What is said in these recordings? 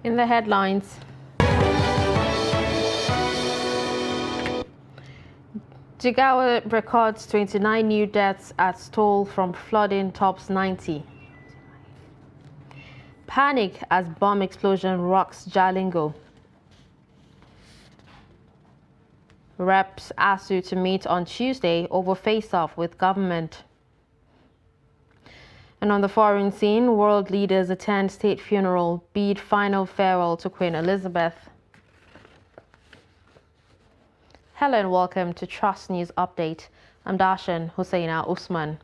In the headlines, Jigawa records 29 new deaths as toll from flooding tops 90. Panic as bomb explosion rocks Jalingo. Reps ASU to meet on Tuesday over face-off with government. And on the foreign scene, world leaders attend state funeral, bid final farewell to Queen Elizabeth. Hello and welcome to Trust News Update. I'm Darshan Hussaina Usman.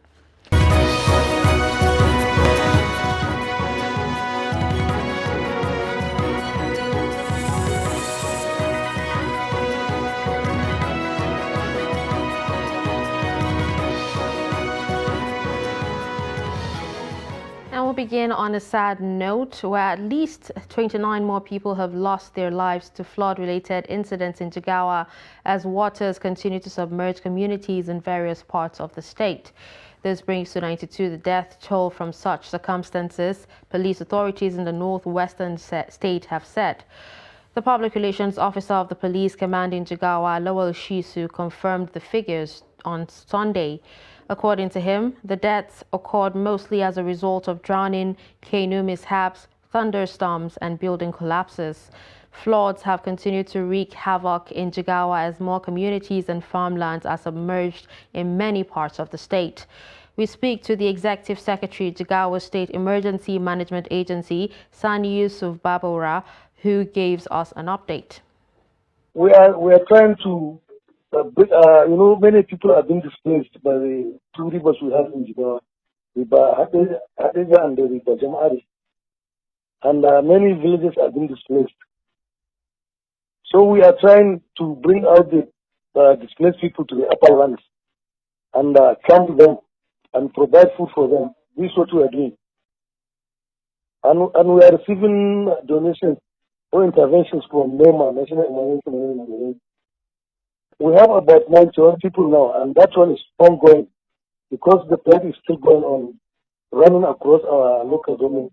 And we'll begin on a sad note where at least 29 more people have lost their lives to flood-related incidents in Jigawa as waters continue to submerge communities in various parts of the state. This brings to 92 the death toll from such circumstances, police authorities in the northwestern state have said. The public relations officer of the police command in Jigawa, Lowell Shisu, confirmed the figures on Sunday. According to him, the deaths occurred mostly as a result of drowning, canoe mishaps, thunderstorms, and building collapses. Floods have continued to wreak havoc in Jigawa as more communities and farmlands are submerged in many parts of the state. We speak to the Executive Secretary, Jigawa State Emergency Management Agency, Sani Yusuf Babura, who gives us an update. We are trying to, many people have been displaced by the two rivers we have in Jigawa, River Hadeja and the River Jamari. And many villages have been displaced. So we are trying to bring out the displaced people to the upper lands and camp them and provide food for them. This is what we are doing. And we are receiving donations or interventions from NEMA, National Emergency Management Agency. We have about 91 people now, and that one is ongoing because the plan is still going on, running across our local government.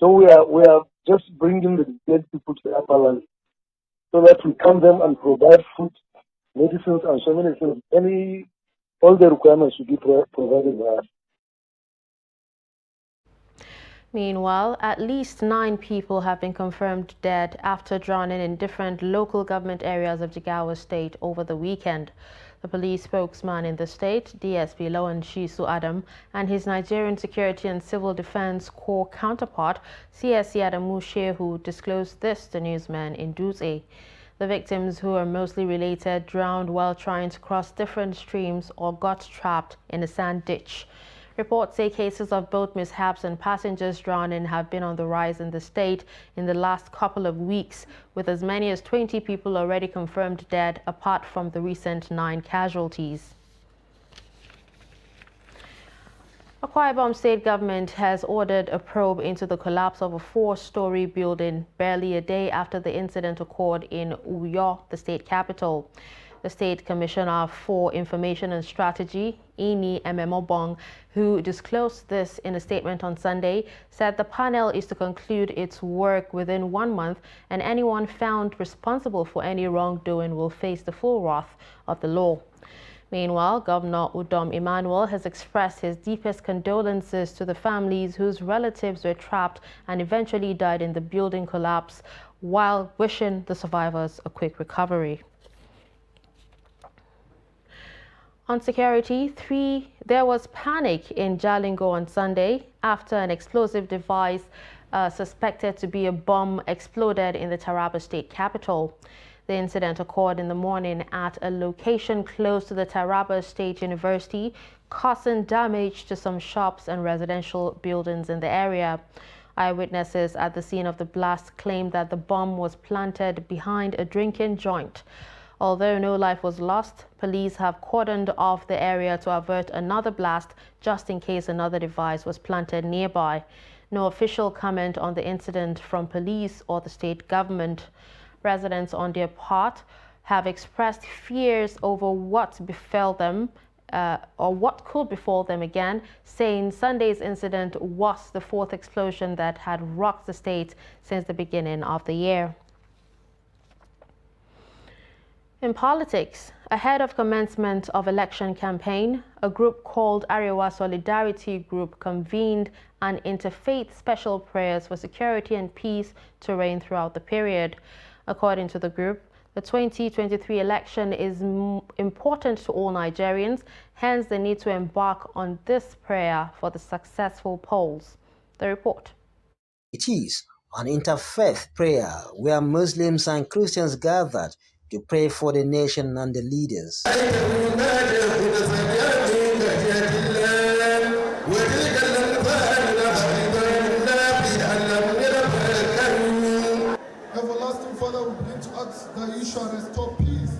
So we are just bringing the displaced people to the upper land so that we camp them and provide food, medicines, and so many things. All the requirements should be provided by us. Meanwhile, at least 9 people have been confirmed dead after drowning in different local government areas of Jigawa State over the weekend. The police spokesman in the state, DSP Lawan Shisu Adam, and his Nigerian Security and Civil Defense Corps counterpart, CSC Adamu Shehu, disclosed this to newsmen in Dutse. The victims, who are mostly related, drowned while trying to cross different streams or got trapped in a sand ditch. Reports say cases of boat mishaps and passengers drowning have been on the rise in the state in the last couple of weeks, with as many as 20 people already confirmed dead, apart from the recent 9 casualties. Akwa Ibom state government has ordered a probe into the collapse of a 4-story building barely a day after the incident occurred in Uyo, the state capital. The State Commissioner for Information and Strategy, Ini Ememobong, who disclosed this in a statement on Sunday, said the panel is to conclude its work within 1 month, and anyone found responsible for any wrongdoing will face the full wrath of the law. Meanwhile, Governor Udom Emmanuel has expressed his deepest condolences to the families whose relatives were trapped and eventually died in the building collapse, while wishing the survivors a quick recovery. On security, there was panic in Jalingo on Sunday after an explosive device suspected to be a bomb exploded in the Taraba state capital. The incident occurred in the morning at a location close to the Taraba State University, causing damage to some shops and residential buildings in the area. Eyewitnesses at the scene of the blast claimed that the bomb was planted behind a drinking joint. Although no life was lost, police have cordoned off the area to avert another blast just in case another device was planted nearby. No official comment on the incident from police or the state government. Residents on their part have expressed fears over what befell them or what could befall them again, saying Sunday's incident was the fourth explosion that had rocked the state since the beginning of the year. In politics, ahead of commencement of election campaign, a group called Arewa Solidarity Group convened an interfaith special prayers for security and peace to reign throughout the period. According to the group, the 2023 election is important to all Nigerians, hence they need to embark on this prayer for the successful polls. The report. It is an interfaith prayer where Muslims and Christians gathered to pray for the nation and the leaders. Everlasting Father, we begin to ask that you shall restore peace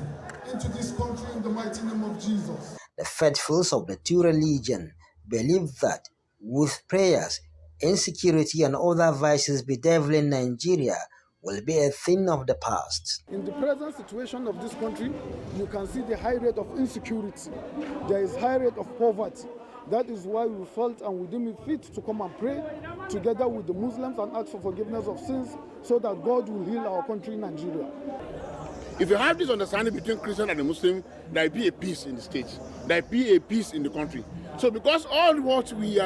into this country in the mighty name of Jesus. The faithfuls of the two religions believe that with prayers, insecurity and other vices bedeviling Nigeria will be a thing of the past. In the present situation of this country, you can see the high rate of insecurity. There is high rate of poverty. That is why we felt and we deemed it fit to come and pray together with the Muslims and ask for forgiveness of sins so that God will heal our country, Nigeria. If you have this understanding between Christian and the Muslim, there will be a peace in the state. There will be a peace in the country. So because all what we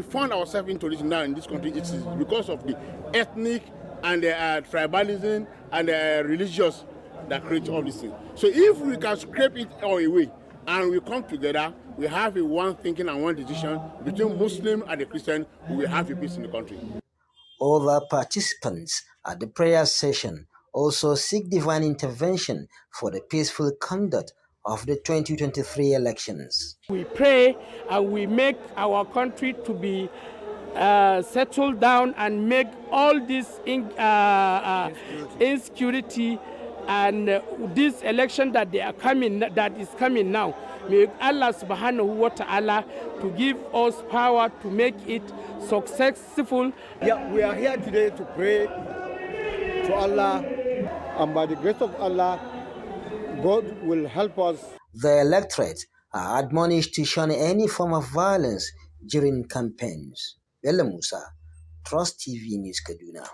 found ourselves into this now in this country, it is because of the ethnic and the tribalism and the religious that create all these things. So if we can scrape it all away and we come together, we have a one thinking and one decision between Muslim and the Christian, we will have a peace in the country. Other participants at the prayer session also seek divine intervention for the peaceful conduct of the 2023 elections. We pray and we make our country to be settle down and make all this insecurity and this election that is coming now. May Allah subhanahu wa ta'ala to give us power to make it successful. Yeah, we are here today to pray to Allah, and by the grace of Allah, God will help us. The electorate are admonished to shun any form of violence during campaigns. Bello Musa, Trust TV News, Kaduna.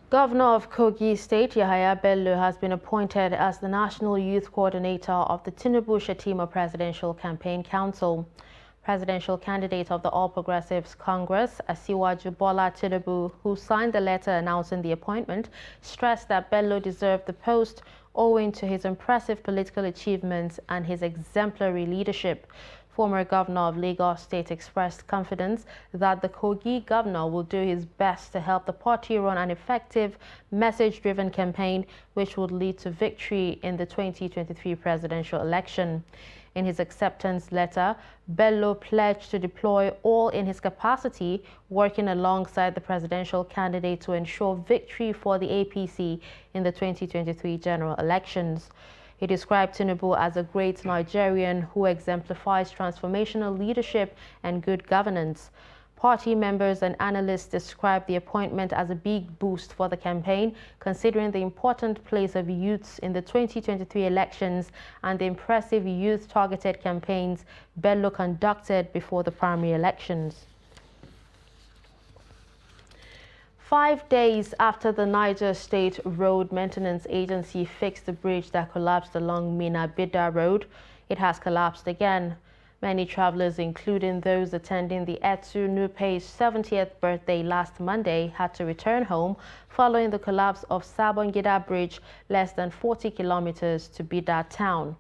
Governor of Kogi State, Yahaya Bello, has been appointed as the National Youth Coordinator of the Tinubu Shatima Presidential Campaign Council. Presidential candidate of the All Progressives Congress, Asiwaju Bola Tinubu, who signed the letter announcing the appointment, stressed that Bello deserved the post owing to his impressive political achievements and his exemplary leadership. Former Governor of Lagos State expressed confidence that the Kogi governor will do his best to help the party run an effective, message-driven campaign which would lead to victory in the 2023 presidential election. In his acceptance letter, Bello pledged to deploy all in his capacity, working alongside the presidential candidate to ensure victory for the APC in the 2023 general elections. He described Tinubu as a great Nigerian who exemplifies transformational leadership and good governance. Party members and analysts described the appointment as a big boost for the campaign, considering the important place of youths in the 2023 elections and the impressive youth-targeted campaigns Bello conducted before the primary elections. 5 days after the Niger State Road Maintenance Agency fixed the bridge that collapsed along Minna-Bida Road, it has collapsed again. Many travelers, including those attending the Etu Nupe's 70th birthday last Monday, had to return home following the collapse of Sabongida Bridge less than 40 kilometers to Bida town.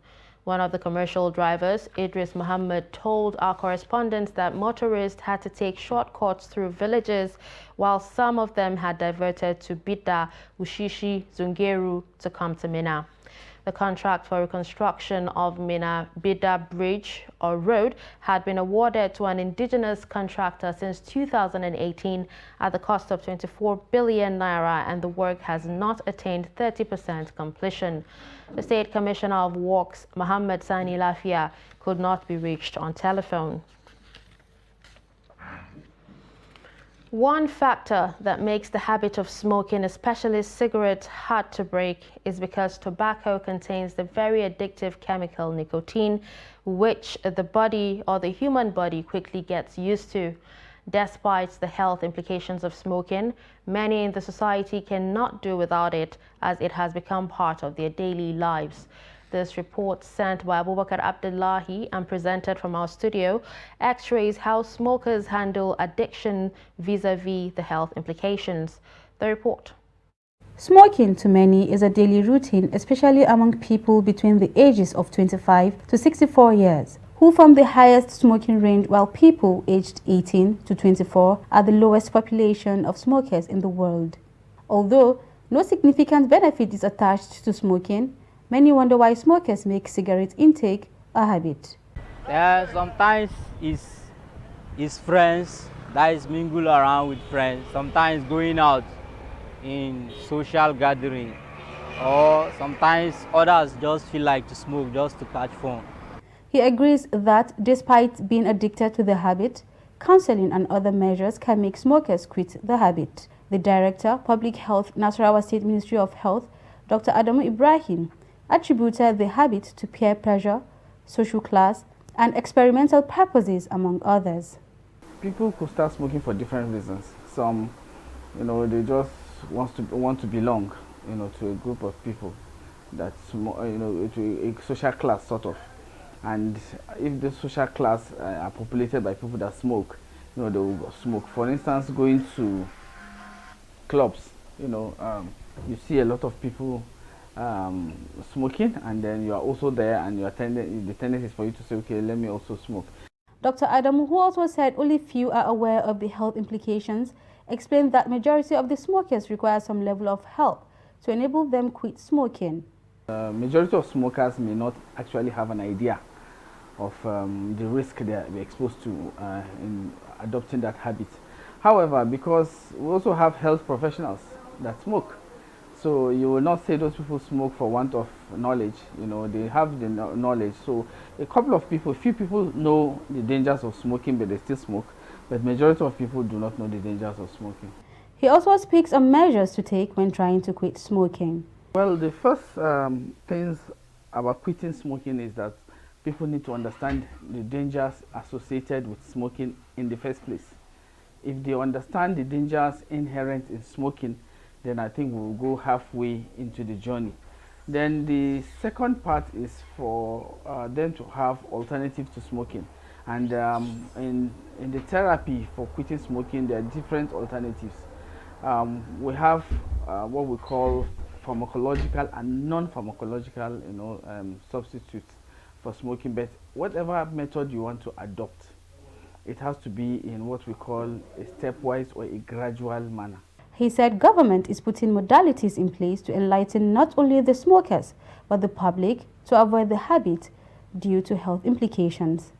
One of the commercial drivers, Idris Muhammad, told our correspondents that motorists had to take shortcuts through villages, while some of them had diverted to Bida, Ushishi, Zungeru to come to Minna. The contract for reconstruction of Minna-Bida Bridge or road had been awarded to an indigenous contractor since 2018 at the cost of 24 billion naira, and the work has not attained 30% completion. The State Commissioner of Works, Muhammad Sani Lafia, could not be reached on telephone. One factor that makes the habit of smoking, especially cigarettes, hard to break is because tobacco contains the very addictive chemical nicotine, which the body or the human body quickly gets used to. Despite the health implications of smoking, many in the society cannot do without it, as it has become part of their daily lives. This report, sent by Abubakar Abdullahi and presented from our studio, x-rays how smokers handle addiction vis-a-vis the health implications. The report. Smoking to many is a daily routine, especially among people between the ages of 25 to 64 years, who form the highest smoking range, while people aged 18 to 24 are the lowest population of smokers in the world. Although no significant benefit is attached to smoking, many wonder why smokers make cigarette intake a habit. Sometimes it's friends, that is mingle around with friends, sometimes going out in social gathering, or sometimes others just feel like to smoke just to catch fun. He agrees that despite being addicted to the habit, counseling and other measures can make smokers quit the habit. The Director, Public Health, Nasarawa State Ministry of Health, Dr. Adamu Ibrahim, attributed the habit to peer pressure, social class, and experimental purposes, among others. People could start smoking for different reasons. Some, they just want to belong, to a group of people that, to a social class sort of. And if the social class are populated by people that smoke, they will smoke. For instance, going to clubs, you see a lot of people smoking, and then you are also there, and the tendency is for you to say, okay, let me also smoke. Dr. Adamu, who also said only few are aware of the health implications, explained that majority of the smokers require some level of help to enable them quit smoking. Majority of smokers may not actually have an idea of the risk they are exposed to in adopting that habit. However, because we also have health professionals that smoke, so you will not say those people smoke for want of knowledge. They have the knowledge. So few people know the dangers of smoking, but they still smoke. But majority of people do not know the dangers of smoking. He also speaks on measures to take when trying to quit smoking. Well, the first things about quitting smoking is that people need to understand the dangers associated with smoking in the first place. If they understand the dangers inherent in smoking, then I think we'll go halfway into the journey. Then the second part is for them to have alternatives to smoking. And in the therapy for quitting smoking, there are different alternatives. We have what we call pharmacological and non-pharmacological substitutes for smoking. But whatever method you want to adopt, it has to be in what we call a stepwise or a gradual manner. He said government is putting modalities in place to enlighten not only the smokers, but the public to avoid the habit due to health implications.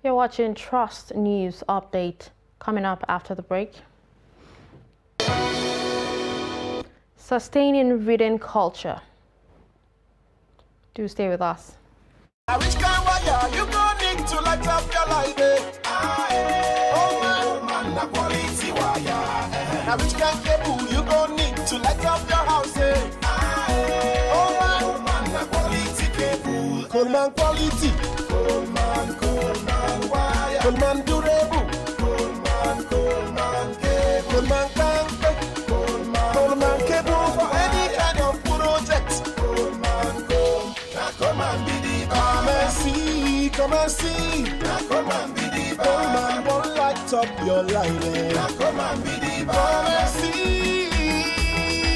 You're watching Trust News Update. Coming up after the break. Sustaining reading culture. Do stay with us. Now which kind cable you gon' need to light up your house, eh? Oh man, quality cable. Coleman quality. Coleman wire. Coleman durable. Coleman cable. Coleman tank. Coleman cable for any kind of project. Now Coleman be the best. Come and see. Now Coleman be the best. Coleman won't light up your line, eh? Now Coleman be the best. Come and see.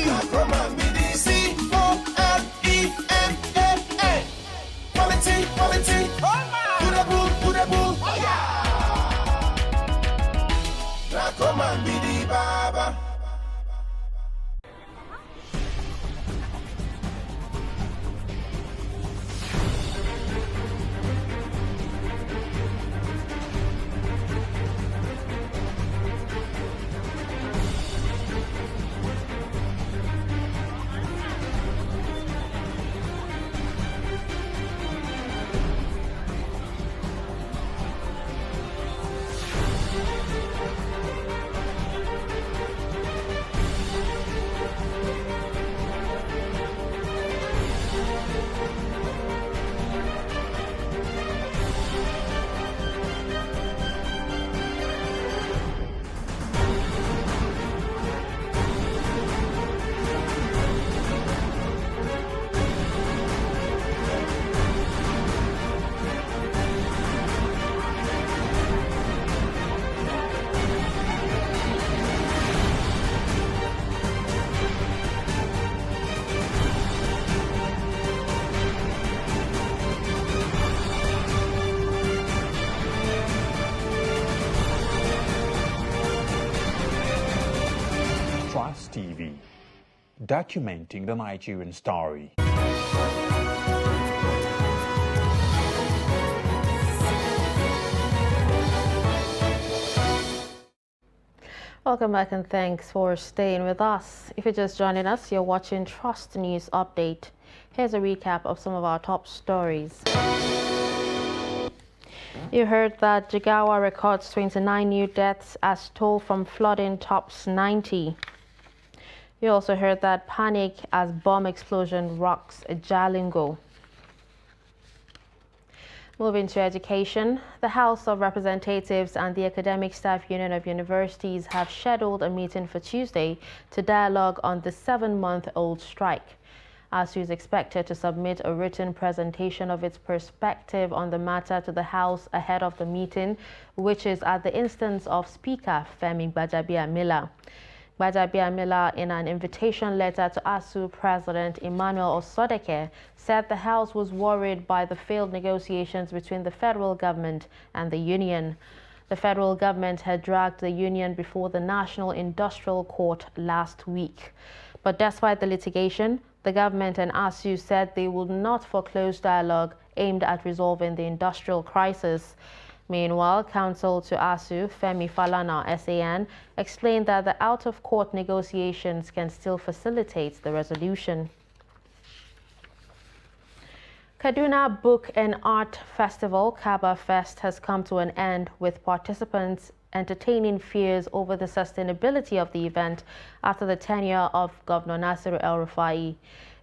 Now Coleman be the COLEMAN. Quality. Durable. Oh yeah. Now Coleman be the baba. Trust TV, documenting the Nigerian story. Welcome back and thanks for staying with us. If you're just joining us, you're watching Trust News Update. Here's a recap of some of our top stories. You heard that Jigawa records 29 new deaths as toll from flooding tops 90. You also heard that panic as bomb explosion rocks Jalingo. Moving to education, the House of Representatives and the Academic Staff Union of Universities have scheduled a meeting for Tuesday to dialogue on the 7-month-old strike. ASU is expected to submit a written presentation of its perspective on the matter to the House ahead of the meeting, which is at the instance of Speaker Femi Gbajabiamila. Gbajabiamila, in an invitation letter to ASU President Emmanuel Osodeke, said the House was worried by the failed negotiations between the federal government and the union. The federal government had dragged the union before the National Industrial Court last week. But despite the litigation, the government and ASU said they would not foreclose dialogue aimed at resolving the industrial crisis. Meanwhile, counsel to ASU, Femi Falana, SAN, explained that the out-of-court negotiations can still facilitate the resolution. Kaduna Book and Art Festival, Kaba Fest, has come to an end, with participants entertaining fears over the sustainability of the event after the tenure of Governor Nasir El-Rufai.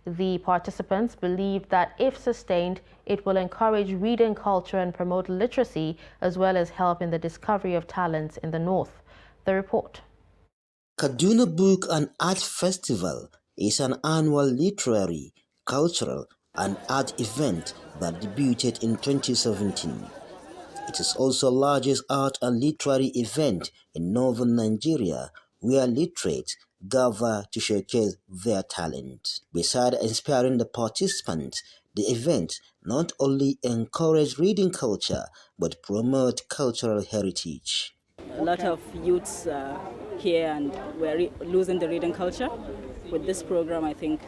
The participants believe that if sustained, it will encourage reading culture and promote literacy, as well as help in the discovery of talents in the north. The report. Kaduna Book and Art Festival is an annual literary, cultural, and art event that debuted in 2017. It is also the largest art and literary event in northern Nigeria, where literates gather to showcase their talent. Besides inspiring the participants, the event not only encourages reading culture, but promotes cultural heritage. A lot of youths here, and we're losing the reading culture. With this program, I think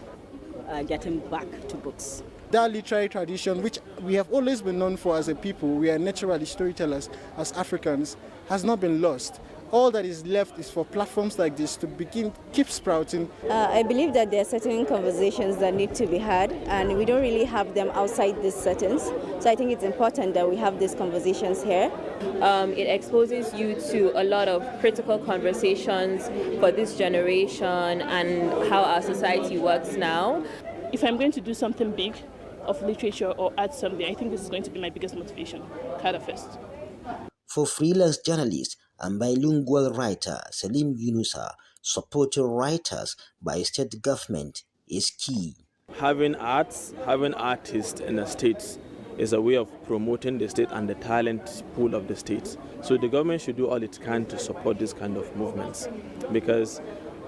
getting back to books. That literary tradition, which we have always been known for as a people, we are naturally storytellers as Africans, has not been lost. All that is left is for platforms like this to keep sprouting. I believe that there are certain conversations that need to be had, and we don't really have them outside these settings. So I think it's important that we have these conversations here. It exposes you to a lot of critical conversations for this generation and how our society works now. If I'm going to do something big of literature or art someday, I think this is going to be my biggest motivation, Kada Fest. For freelance journalist and bilingual writer Salim Yunusa, supporting writers by state government is key. Having artists in the states is a way of promoting the state and the talent pool of the states. So the government should do all it can to support this kind of movements, because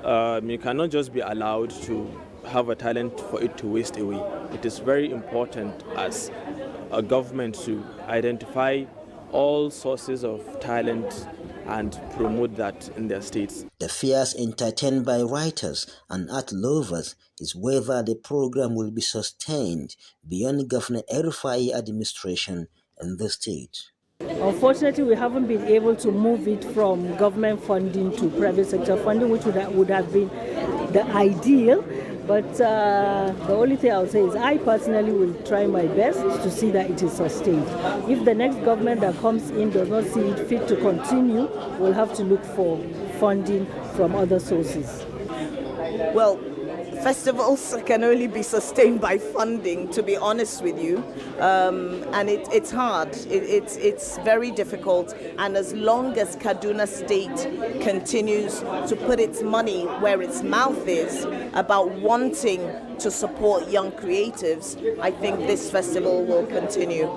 you cannot just be allowed to have a talent for it to waste away. It is very important as a government to identify all sources of talent and promote that in their states. The fears entertained by writers and art lovers is whether the program will be sustained beyond Governor El-Rufai administration in the state. Unfortunately, we haven't been able to move it from government funding to private sector funding, which would have been the ideal. But the only thing I'll say is I personally will try my best to see that it is sustained. If the next government that comes in does not see it fit to continue, we'll have to look for funding from other sources. Well, festivals can only be sustained by funding, to be honest with you, and it's hard. It's very difficult, and as long as Kaduna State continues to put its money where its mouth is about wanting to support young creatives, I think this festival will continue.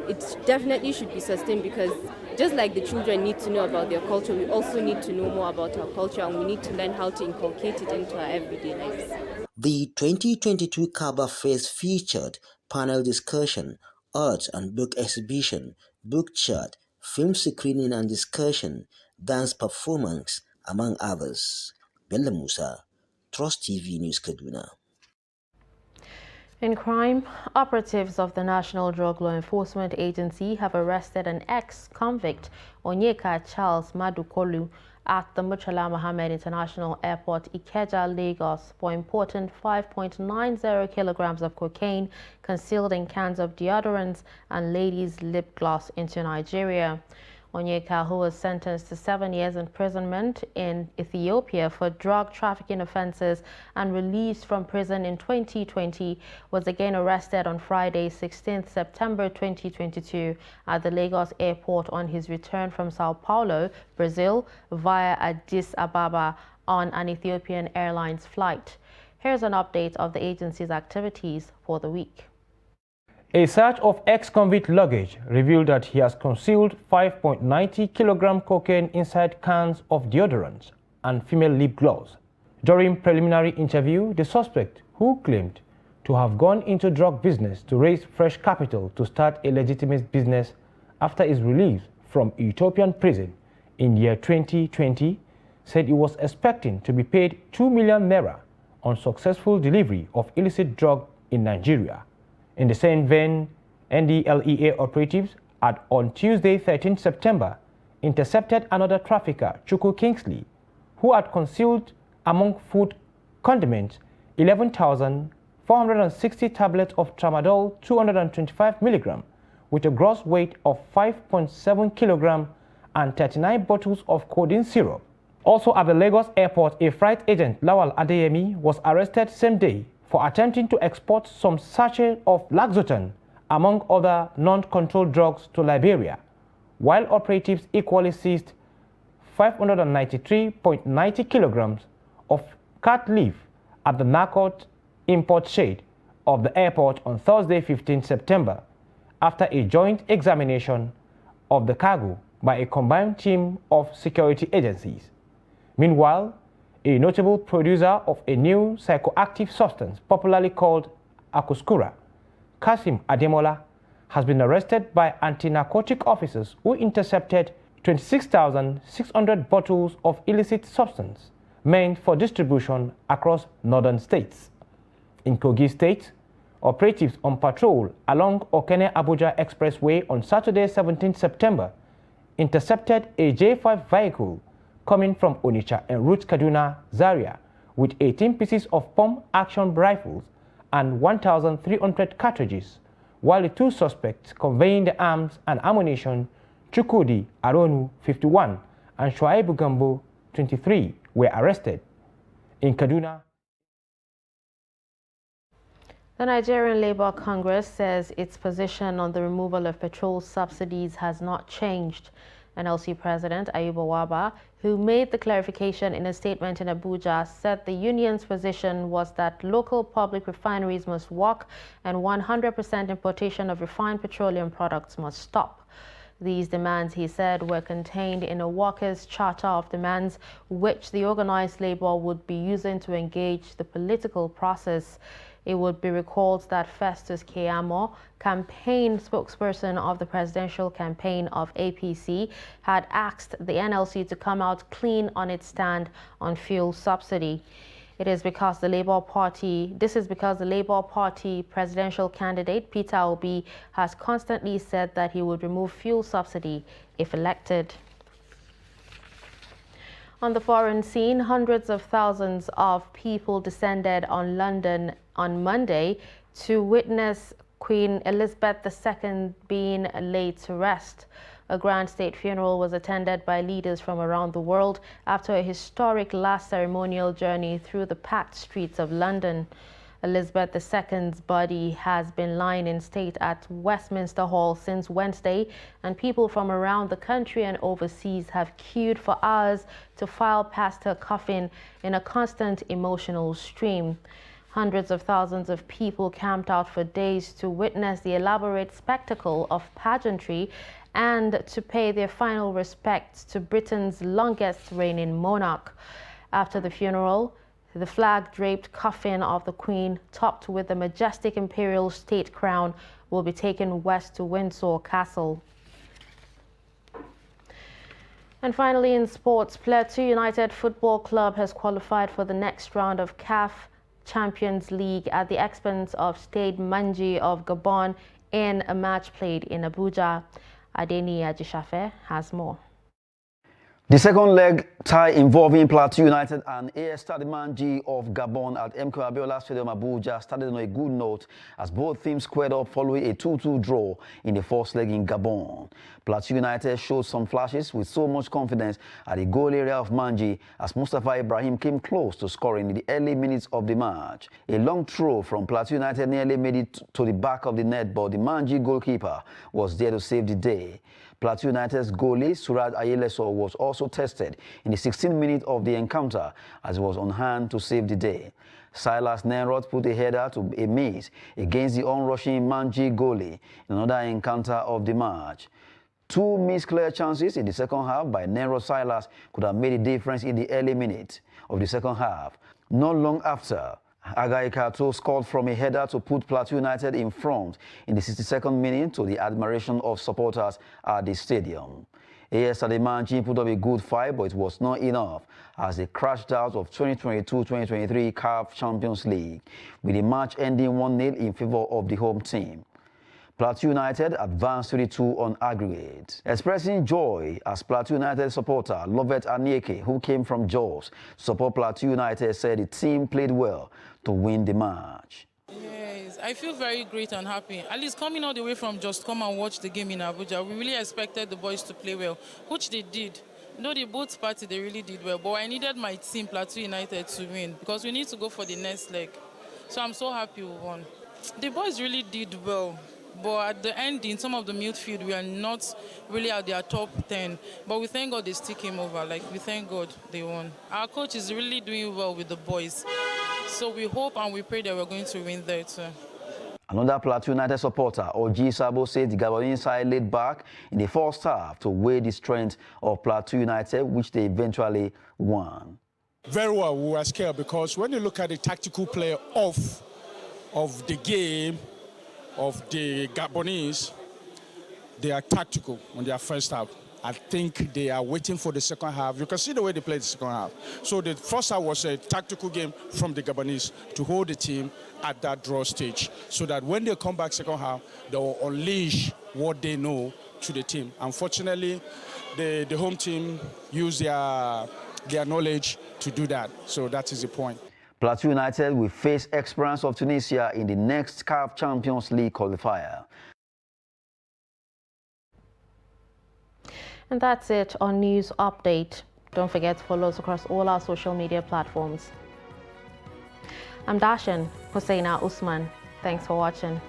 It definitely should be sustained, because just like the children need to know about their culture, we also need to know more about our culture, and we need to learn how to inculcate it into our everyday lives. The 2022 Kaba Fest featured panel discussion, art and book exhibition, book chat, film screening and discussion, dance performance, among others. Bello Musa, Trust TV News Kaduna. In crime, operatives of the National Drug Law Enforcement Agency have arrested an ex-convict, Onyeka Charles Madukolu, at the Murtala Mohammed International Airport, Ikeja, Lagos, for importing 5.90 kilograms of cocaine concealed in cans of deodorants and ladies' lip gloss into Nigeria. Onyeka, who was sentenced to 7 years imprisonment in Ethiopia for drug trafficking offenses and released from prison in 2020, was again arrested on Friday, 16th September 2022 at the Lagos airport on his return from Sao Paulo, Brazil, via Addis Ababa on an Ethiopian Airlines flight. Here's an update of the agency's activities for the week. A search of ex-convict luggage revealed that he has concealed 5.90 kilogram cocaine inside cans of deodorants and female lip gloss. During preliminary interview, the suspect, who claimed to have gone into drug business to raise fresh capital to start a legitimate business after his release from Ethiopian prison in year 2020, said he was expecting to be paid 2 million naira on successful delivery of illicit drug in Nigeria. In the same vein, NDLEA operatives had on Tuesday, 13 September, intercepted another trafficker, Chukwu Kingsley, who had concealed among food condiments 11,460 tablets of tramadol 225 milligram with a gross weight of 5.7 kilogram and 39 bottles of codeine syrup. Also at the Lagos airport, a freight agent, Lawal Adeyemi, was arrested same day for attempting to export some sachet of Laxotan, among other non-controlled drugs, to Liberia, while operatives equally seized 593.90 kilograms of cat leaf at the Nakot import shade of the airport on Thursday, 15 September, after a joint examination of the cargo by a combined team of security agencies. Meanwhile, a notable producer of a new psychoactive substance popularly called Akuskura, Kasim Ademola, has been arrested by anti-narcotic officers who intercepted 26,600 bottles of illicit substance meant for distribution across northern states. In Kogi State, operatives on patrol along Okene-Abuja Expressway on Saturday, 17 September, intercepted a J5 vehicle coming from Onitsha en route Kaduna, Zaria, with 18 pieces of pump-action rifles and 1,300 cartridges, while the two suspects conveying the arms and ammunition, Chukudi Aronu, 51, and Shuaibu Gambo, 23, were arrested. In Kaduna, the Nigerian Labour Congress says its position on the removal of petrol subsidies has not changed. NLC President Ayuba Waba, who made the clarification in a statement in Abuja, said the union's position was that local public refineries must work and 100% importation of refined petroleum products must stop. These demands, he said, were contained in a workers' charter of demands which the organized labor would be using to engage the political process. It would be recalled that Festus Keyamo, campaign spokesperson of the presidential campaign of APC, had asked the NLC to come out clean on its stand on fuel subsidy. This is because the Labour Party presidential candidate Peter Obi has constantly said that he would remove fuel subsidy if elected. On the foreign scene, hundreds of thousands of people descended on London on Monday to witness Queen Elizabeth II being laid to rest. A grand state funeral was attended by leaders from around the world after a historic last ceremonial journey through the packed streets of London. Elizabeth II's body has been lying in state at Westminster Hall since Wednesday, and people from around the country and overseas have queued for hours to file past her coffin in a constant emotional stream. Hundreds of thousands of people camped out for days to witness the elaborate spectacle of pageantry and to pay their final respects to Britain's longest reigning monarch. After the funeral, the flag-draped coffin of the Queen, topped with the majestic imperial state crown, will be taken west to Windsor Castle. And finally, in sports, Plateau United Football Club has qualified for the next round of CAF Champions League at the expense of Stade Manji of Gabon in a match played in Abuja. Adeni Ajishafe has more. The second leg tie involving Plateau United and AS Stade Manji of Gabon at MK Abiola Stadium Abuja started on a good note as both teams squared up following a 2-2 draw in the first leg in Gabon. Plateau United showed some flashes with so much confidence at the goal area of Manji as Mustafa Ibrahim came close to scoring in the early minutes of the match. A long throw from Plateau United nearly made it to the back of the net, but the Manji goalkeeper was there to save the day. Plateau United's goalie, Suraj Ayeleso, was also tested in the 16th minute of the encounter as he was on hand to save the day. Silas Nenrod put a header to a miss against the onrushing Manji goalie in another encounter of the match. Two missed clear chances in the second half by Nenrod Silas could have made a difference in the early minutes of the second half. Not long after, Agai Kato scored from a header to put Plateau United in front in the 62nd minute to the admiration of supporters at the stadium. AS Stade Manji put up a good fight, but it was not enough as they crashed out of 2022-2023 CAF Champions League, with the match ending 1-0 in favor of the home team. Plateau United advanced 3-2 on aggregate. Expressing joy as Plateau United supporter Lovett Anieke, who came from Jos to support Plateau United, said the team played well to win the match. Yes, I feel very great and happy. At least coming all the way from Jos to come and watch the game in Abuja, we really expected the boys to play well, which they did. No, the both parties, they really did well, but I needed my team, Plateau United, to win because we need to go for the next leg. So I'm so happy we won. The boys really did well. But at the end, in some of the midfield, we are not really at their top 10. But we thank God they still came over. Like, we thank God they won. Our coach is really doing well with the boys. So we hope and we pray that we're going to win there too. Another Plateau United supporter, Oji Sabo, said the Gabonese side laid back in the first half to weigh the strength of Plateau United, which they eventually won. Very well, we were scared because when you look at the tactical play of the game, of the Gabonese, they are tactical on their first half. I think they are waiting for the second half. You can see the way they played the second half. So the first half was a tactical game from the Gabonese to hold the team at that draw stage so that when they come back second half, they will unleash what they know to the team. Unfortunately, the home team used their knowledge to do that. So that is the point. Plateau United will face Esperance of Tunisia in the next CAF Champions League qualifier. And that's it on News Update. Don't forget to follow us across all our social media platforms. I'm Dashan Hosseina Usman. Thanks for watching.